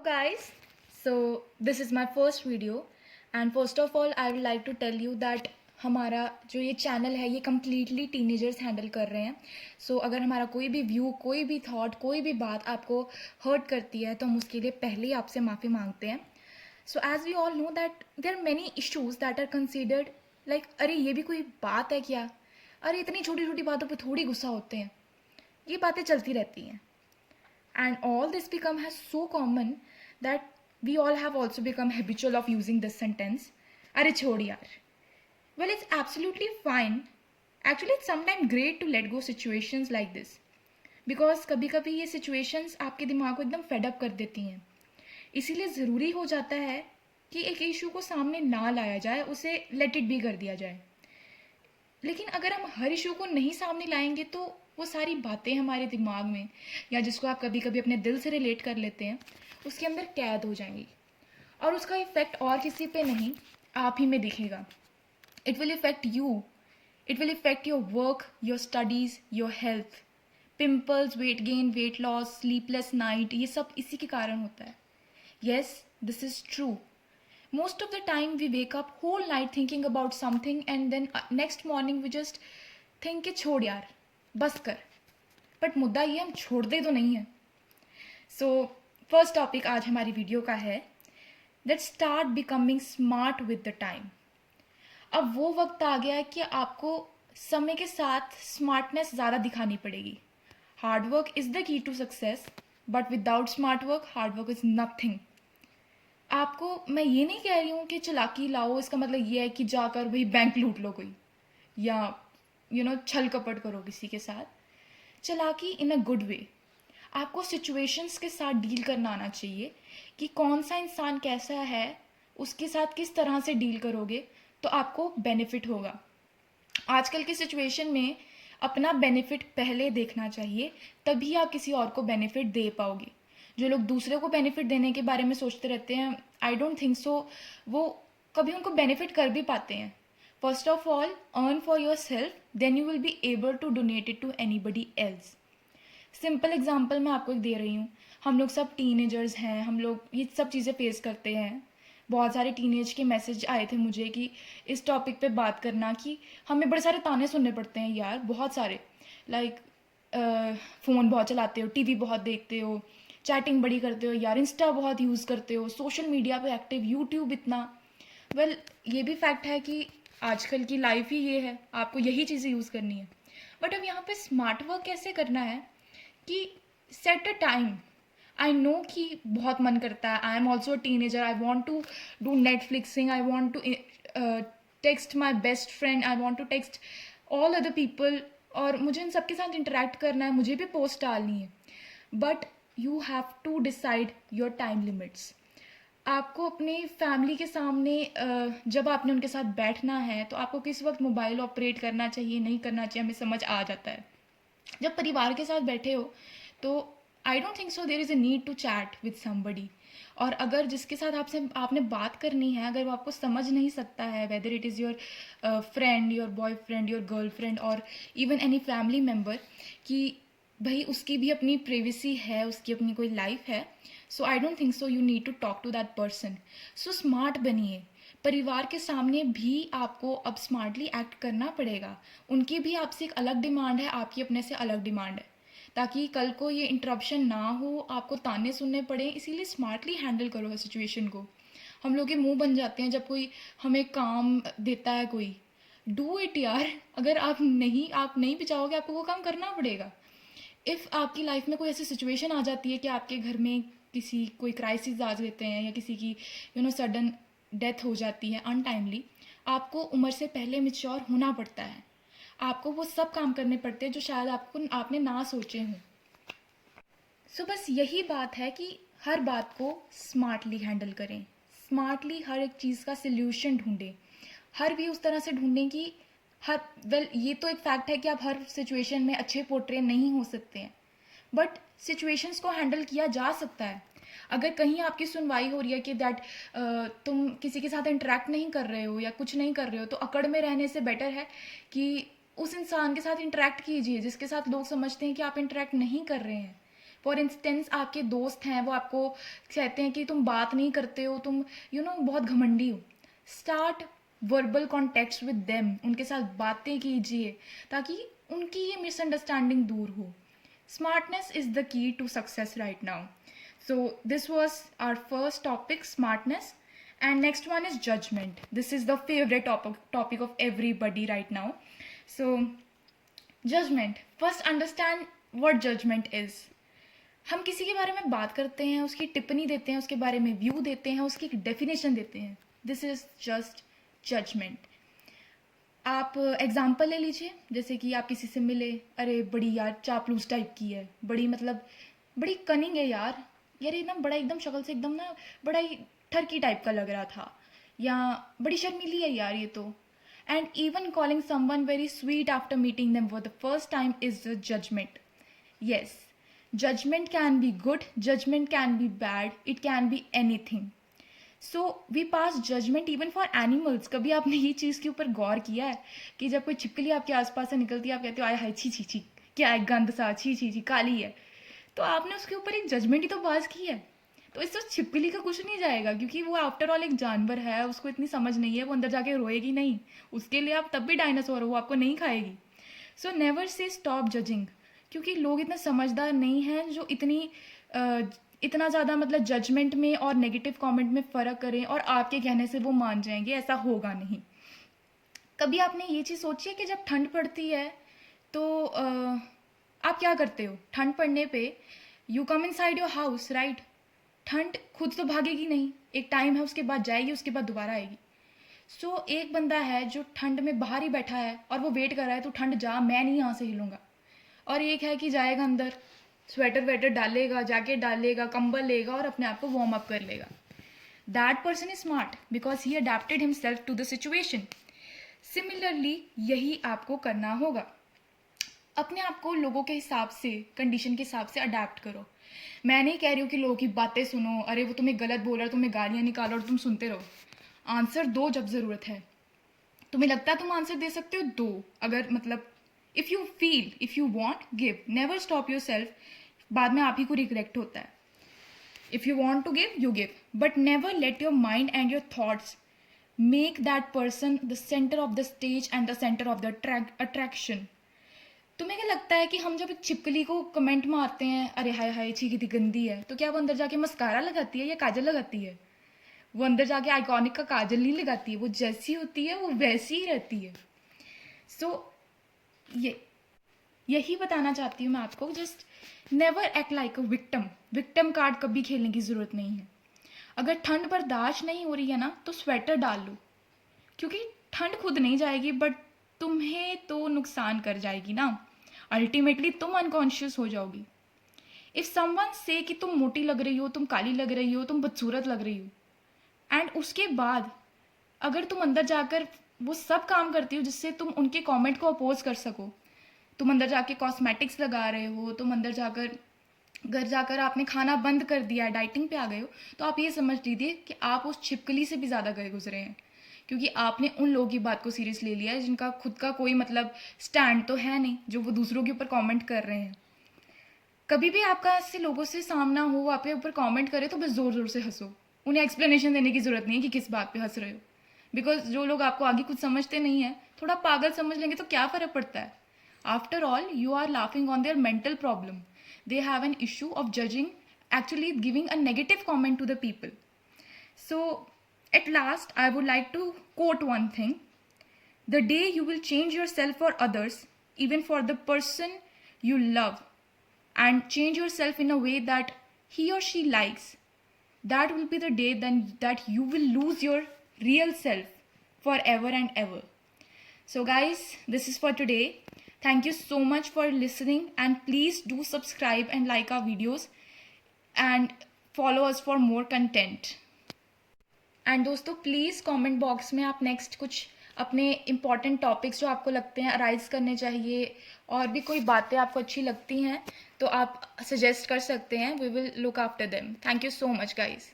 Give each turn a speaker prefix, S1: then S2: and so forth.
S1: Guys, so this is my first video and first of all I would like to tell you that हमारा जो ये channel है ये completely teenagers handle कर रहे हैं. सो अगर हमारा कोई भी व्यू, कोई भी थॉट, कोई भी बात आपको हर्ट करती है तो हम उसके लिए पहले ही आपसे माफ़ी मांगते हैं. So as we all know that there are many issues that are considered like अरे ये भी कोई बात है क्या, अरे इतनी छोटी छोटी बातों पे थोड़ी गुस्सा होते हैं, ये बातें चलती रहती हैं. And all this become has so common that we all have also become habitual of using this sentence, अरे छोड़ यार. Well, it's absolutely fine. Actually, it's sometimes great to let go situations like this. Because कभी कभी ये situations आपके दिमाग को एकदम fed up कर देती हैं. इसीलिए ज़रूरी हो जाता है कि एक इशू को सामने ना लाया जाए, उसे let it be कर दिया जाए. लेकिन अगर हम हर इशू को नहीं सामने लाएंगे तो वो सारी बातें हमारे दिमाग में, या जिसको आप कभी कभी अपने दिल से रिलेट कर लेते हैं, उसके अंदर कैद हो जाएंगी और उसका इफ़ेक्ट और किसी पे नहीं, आप ही में दिखेगा. It will effect you, it will effect your work, your studies, your health. Pimples, weight gain, weight loss, sleepless night, ये सब इसी के कारण होता है. Yes, this is true. Most of the time we wake up whole night thinking about something and then next morning we just think कि छोड़ यार, बस कर. बट मुद्दा ये हम छोड़ते तो नहीं है. सो फर्स्ट टॉपिक आज हमारी वीडियो का है that start becoming smart with the time. अब वो वक्त आ गया है कि आपको समय के साथ स्मार्टनेस ज़्यादा दिखानी पड़ेगी. Hard work is the key to success, but without smart work hard work is nothing. आपको मैं ये नहीं कह रही हूँ कि चालाकी लाओ, इसका मतलब ये है कि जाकर वही बैंक लूट लो कोई, या छल कपट करो किसी के साथ. चालाकी इन अ गुड वे. आपको सिचुएशंस के साथ डील करना आना चाहिए कि कौन सा इंसान कैसा है, उसके साथ किस तरह से डील करोगे तो आपको बेनिफिट होगा. आजकल की सिचुएशन में अपना बेनिफिट पहले देखना चाहिए, तभी आप किसी और को बेनिफिट दे पाओगे. जो लोग दूसरे को बेनिफिट देने के बारे में सोचते रहते हैं, आई डोंट थिंक सो वो कभी उनको बेनिफिट कर भी पाते हैं. First of all earn for yourself, then you will be able to donate it to anybody else. Simple example मैं आपको एक दे रही हूँ. हम लोग सब टीनेजर्स हैं, हम लोग ये सब चीज़ें फेस करते हैं. बहुत सारे टीनेज के मैसेज आए थे मुझे कि इस टॉपिक पे बात करना, कि हमें बड़े सारे ताने सुनने पड़ते हैं यार, बहुत सारे. लाइक फ़ोन बहुत चलाते हो, टीवी बहुत देखते हो, चैटिंग बड़ी करते हो यार, इंस्टा बहुत यूज़ करते हो, सोशल मीडिया पे एक्टिव, यूट्यूब इतना. वेल, ये भी फैक्ट है कि आजकल की लाइफ ही ये है, आपको यही चीज़ें यूज़ करनी है. बट अब यहाँ पे स्मार्ट वर्क कैसे करना है कि set a time. I know कि बहुत मन करता है, I am also a teenager, I want to do Netflixing, I want to text my best friend, I want to text all other people, और मुझे इन सबके साथ इंटरेक्ट करना है, मुझे भी पोस्ट डालनी है. But you have to decide your time limits. आपको अपनी फैमिली के सामने जब आपने उनके साथ बैठना है तो आपको किस वक्त मोबाइल ऑपरेट करना चाहिए, नहीं करना चाहिए, हमें समझ आ जाता है. जब परिवार के साथ बैठे हो तो I don't think so there is a need to chat with somebody. और अगर जिसके साथ आपने बात करनी है, अगर वो आपको समझ नहीं सकता है, whether it is your friend, your boyfriend, your girlfriend, और इवन एनी फैमिली मेम्बर, कि भाई उसकी भी अपनी प्राइवेसी है, उसकी अपनी कोई लाइफ है, so I don't think so you need to talk to that person. So smart बनिए. परिवार के सामने भी आपको अब स्मार्टली एक्ट करना पड़ेगा. उनकी भी आपसे एक अलग डिमांड है, आपकी अपने से अलग डिमांड है, ताकि कल को ये इंटरप्शन ना हो, आपको ताने सुनने पड़े. इसीलिए स्मार्टली हैंडल करो हर सिचुएशन को. हम लोग के मुंह बन जाते हैं जब कोई हमें काम देता है, कोई डू इट यार. अगर आप नहीं भी चाहोगे, आपको वो काम करना पड़ेगा. इफ़ आपकी लाइफ में कोई ऐसी सिचुएशन आ जाती है कि आपके घर में किसी कोई क्राइसिस आ जाते हैं, या किसी की सडन डेथ हो जाती है अनटाइमली, आपको उम्र से पहले मेच्योर होना पड़ता है. आपको वो सब काम करने पड़ते हैं जो शायद आपने ना सोचे हों. सो बस यही बात है कि हर बात को स्मार्टली हैंडल करें. स्मार्टली हर एक चीज़ का सल्यूशन ढूंढें. हर भी उस तरह से ढूंढें कि ये तो एक फैक्ट है कि आप हर सिचुएशन में अच्छे पोर्ट्रे नहीं हो सकते हैं, बट सिचुएशंस को हैंडल किया जा सकता है. अगर कहीं आपकी सुनवाई हो रही है कि तुम किसी के साथ इंटरेक्ट नहीं कर रहे हो या कुछ नहीं कर रहे हो, तो अकड़ में रहने से बेटर है कि उस इंसान के साथ इंटरेक्ट कीजिए जिसके साथ लोग समझते हैं कि आप इंटरेक्ट नहीं कर रहे हैं. फॉर इंस्टेंस आपके दोस्त हैं, वो आपको कहते हैं कि तुम बात नहीं करते हो, तुम बहुत घमंडी हो। Start verbal contacts with them, उनके साथ बातें कीजिए ताकि उनकी ये मिसअंडरस्टैंडिंग दूर हो। Smartness is the key to success right now. So this was our first topic, smartness, and next one is judgment. This is the favorite topic of everybody right now. So judgment, first understand what judgment is. हम किसी के बारे में बात करते हैं, उसकी टिप्पणी देते हैं, उसके बारे में व्यू देते हैं, उसकी डेफिनेशन देते हैं। This is just judgement. आप एग्जाम्पल ले लीजिए, जैसे कि आप किसी से मिले, अरे बड़ी यार चापलूस टाइप की है, बड़ी मतलब बड़ी कनिंग है यार ये ना बड़ा एकदम शक्ल से एकदम ना बड़ा ही ठरकी टाइप का लग रहा था, या बड़ी शर्मीली है यार ये तो। And even calling someone very sweet after meeting them for the first time is the judgement. Yes, judgement can be good, judgement can be bad, it can be anything. So we pass judgement even for animals. कभी आपने ये चीज़ के ऊपर गौर किया है कि जब कोई छिपकली आपके आसपास से निकलती है, आप कहते हो आय हाय छी छी छी, क्या है गंद सा, छी छी छी काली है, तो आपने उसके ऊपर एक जजमेंट ही तो पास की है। तो इससे छिपकली का कुछ नहीं जाएगा, क्योंकि वो आफ्टर ऑल एक जानवर है, उसको इतनी समझ नहीं है, वो अंदर जाके रोएगी नहीं। उसके लिए आप तब भी डायनासोर हो, वो आपको नहीं खाएगी। So never say stop judging, क्योंकि लोग इतना समझदार नहीं हैं जो इतना ज़्यादा मतलब जजमेंट में और नेगेटिव कमेंट में फ़र्क करें और आपके कहने से वो मान जाएंगे। ऐसा होगा नहीं। कभी आपने ये चीज़ सोची है कि जब ठंड पड़ती है तो आप क्या करते हो? ठंड पड़ने पे you come in side your house, right? ठंड खुद तो भागेगी नहीं, एक टाइम है, उसके बाद जाएगी, उसके बाद दोबारा आएगी। सो एक बंदा है जो ठंड में बाहर ही बैठा है और वो वेट कर रहा है, तो ठंड जा, मैं नहीं यहाँ से हिलूंगा। और एक है कि जाएगा अंदर, स्वेटर वेटर डालेगा, जैकेट डालेगा, कंबल लेगा और अपने आप को वार्म अप कर लेगा। That person is smart because he adapted himself to the situation. Similarly यही आपको करना होगा। अपने आप को लोगों के हिसाब से, कंडीशन के हिसाब से अडेप्ट करो। मैं नहीं कह रही हूँ कि लोगों की बातें सुनो, अरे वो तुम्हें गलत बोल रहा है, तुम्हें गालियाँ निकालो और तुम सुनते रहो। आंसर दो जब ज़रूरत है। तुम्हें लगता है तुम आंसर दे सकते हो, दो। अगर मतलब if you feel, if you want, give. Never stop yourself, बाद में आप ही को रिग्रेट होता है। If you want to give, you give, but never let your mind and your thoughts make that person the centre of the stage and the centre of the attraction. तुम्हें क्या लगता है कि हम जब एक छिपकली को कमेंट मारते हैं, अरे हाय हाय छी कितनी गंदी है, तो क्या वो अंदर जाके मस्कारा लगाती है या काजल लगाती है? वो अंदर जाके आइकॉनिक का काजल नहीं लगाती है, वो जैसी होती है वो वैसी ही रहती है। सो यही बताना चाहती हूँ मैं आपको, just never act like a victim. Victim card कभी खेलने की ज़रूरत नहीं है। अगर ठंड बर्दाश्त नहीं हो रही है ना, तो स्वेटर डाल लो, क्योंकि ठंड खुद नहीं जाएगी बट तुम्हें तो नुकसान कर जाएगी ना। अल्टीमेटली तुम अनकॉन्शियस हो जाओगी। इफ समवन से कि तुम मोटी लग रही हो, तुम काली लग रही हो, तुम बदसूरत लग रही हो, एंड उसके बाद अगर तुम अंदर जाकर वो सब काम करती हो जिससे तुम उनके कमेंट को अपोज कर सको, तुम अंदर जाके कॉस्मेटिक्स लगा रहे हो, तुम अंदर जाकर घर जाकर आपने खाना बंद कर दिया है, डाइटिंग पे आ गए हो, तो आप ये समझ लीजिए कि आप उस छिपकली से भी ज़्यादा गए गुजरे हैं, क्योंकि आपने उन लोगों की बात को सीरियस ले लिया है जिनका खुद का कोई मतलब स्टैंड तो है नहीं, जो वो दूसरों के ऊपर कमेंट कर रहे हैं। कभी भी आपका ऐसे लोगों से सामना हो, आपके ऊपर कमेंट करे, तो बस ज़ोर ज़ोर से हंसो। उन्हें एक्सप्लेनेशन देने की ज़रूरत नहीं है कि किस बात पे हंस रहे हो, बिकॉज जो लोग आपको आगे कुछ समझते नहीं है, थोड़ा पागल समझ लेंगे तो क्या फ़र्क पड़ता है। After all you are laughing on their mental problem. They have an issue of judging, actually giving a negative comment to the people. So at last I would like to quote one thing: the day you will change yourself for others, even for the person you love, and change yourself in a way that he or she likes, that will be the day then that you will lose your real self forever and ever. So guys, this is for today. Thank you so much for listening, and please do subscribe and like our videos and follow us for more content. And दोस्तों please comment box में आप next कुछ अपने important topics जो आपको लगते हैं arise करने चाहिए, और भी कोई बातें आपको अच्छी लगती हैं तो आप सजेस्ट कर सकते हैं. We will look after them. Thank you so much guys.